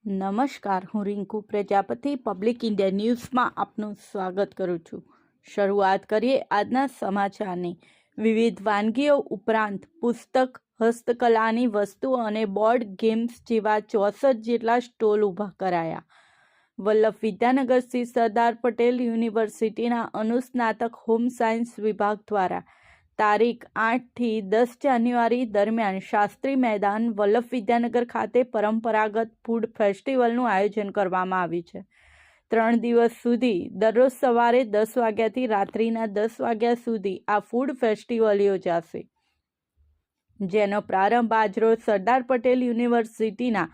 નમસ્કાર, હું Rinku Prajapati public India ન્યૂઝમાં આપનું સ્વાગત કરું છું। શરૂઆત કરીએ આજના સમાચારની। વિવિધ વાનગીઓ ઉપરાંત પુસ્તક, હસ્તકલાની વસ્તુઓ અને બોર્ડ ગેમ્સ જેવા 64 જેટલા સ્ટોલ ઊભા કરાયા। વલ્લભ વિદ્યાનગર સ્થિત સરદાર પટેલ યુનિવર્સિટીના અનુસ્નાતક હોમ સાયન્સ વિભાગ દ્વારા તારીખ 8 થી 10 જાન્યુઆરી દરમિયાન શાસ્ત્રી મેદાન વલ્લભ વિદ્યાનગર ખાતે પરંપરાગત ફૂડ ફેસ્ટિવલનું આયોજન કરવામાં આવ્યું છે। 3 દિવસ સુધી દરરોજ સવારે 10 વાગ્યાથી રાત્રિના 10 વાગ્યા સુધી આ ફૂડ ફેસ્ટિવલ યોજાશે, જેનો પ્રારંભ આજરોજ સરદાર પટેલ યુનિવર્સિટીના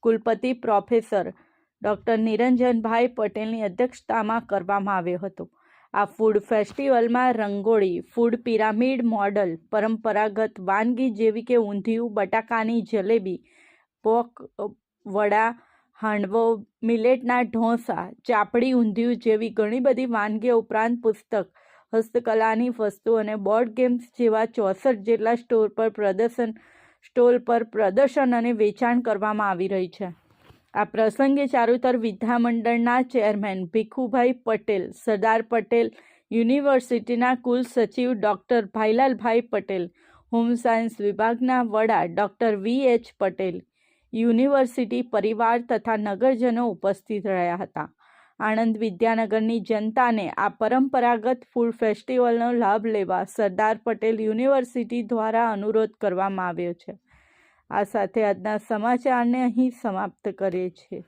કુલપતિ પ્રોફેસર ડૉક્ટર નિરંજનભાઈ પટેલની અધ્યક્ષતામાં કરવામાં આવ્યો હતો। આ ફૂડ ફેસ્ટિવલમાં રંગોળી, ફૂડ પિરામિડ મોડલ, પરંપરાગત વાનગી જેવી કે ઊંધિયું, બટાકાની જલેબી, પોક વડા, હાંડવો, મિલેટના ઢોસા, ચાપડી ઊંધિયું જેવી ઘણી બધી વાનગીઓ ઉપરાંત પુસ્તક, હસ્તકલાની વસ્તુઓ અને બોર્ડ ગેમ્સ જેવા 64 જેટલા સ્ટોલ પર પ્રદર્શન અને વેચાણ કરવામાં આવી રહી છે। આ પ્રસંગે ચારુતર વિદ્યામંડળના ચેરમેન ભીખુભાઈ પટેલ, સરદાર પટેલ યુનિવર્સિટીના કુલ સચિવ doctor Bhailalbhai Patel, home science વિભાગના વડા ડૉક્ટર VH પટેલ, યુનિવર્સિટી પરિવાર તથા નગરજનો ઉપસ્થિત રહ્યા હતા। આણંદ વિદ્યાનગરની જનતાને આ પરંપરાગત ફૂડ ફેસ્ટિવલનો લાભ લેવા સરદાર પટેલ યુનિવર્સિટી દ્વારા અનુરોધ કરવામાં આવ્યો છે। આ સાથે આજના સમાચારને અહીં સમાપ્ત કરીએ છીએ।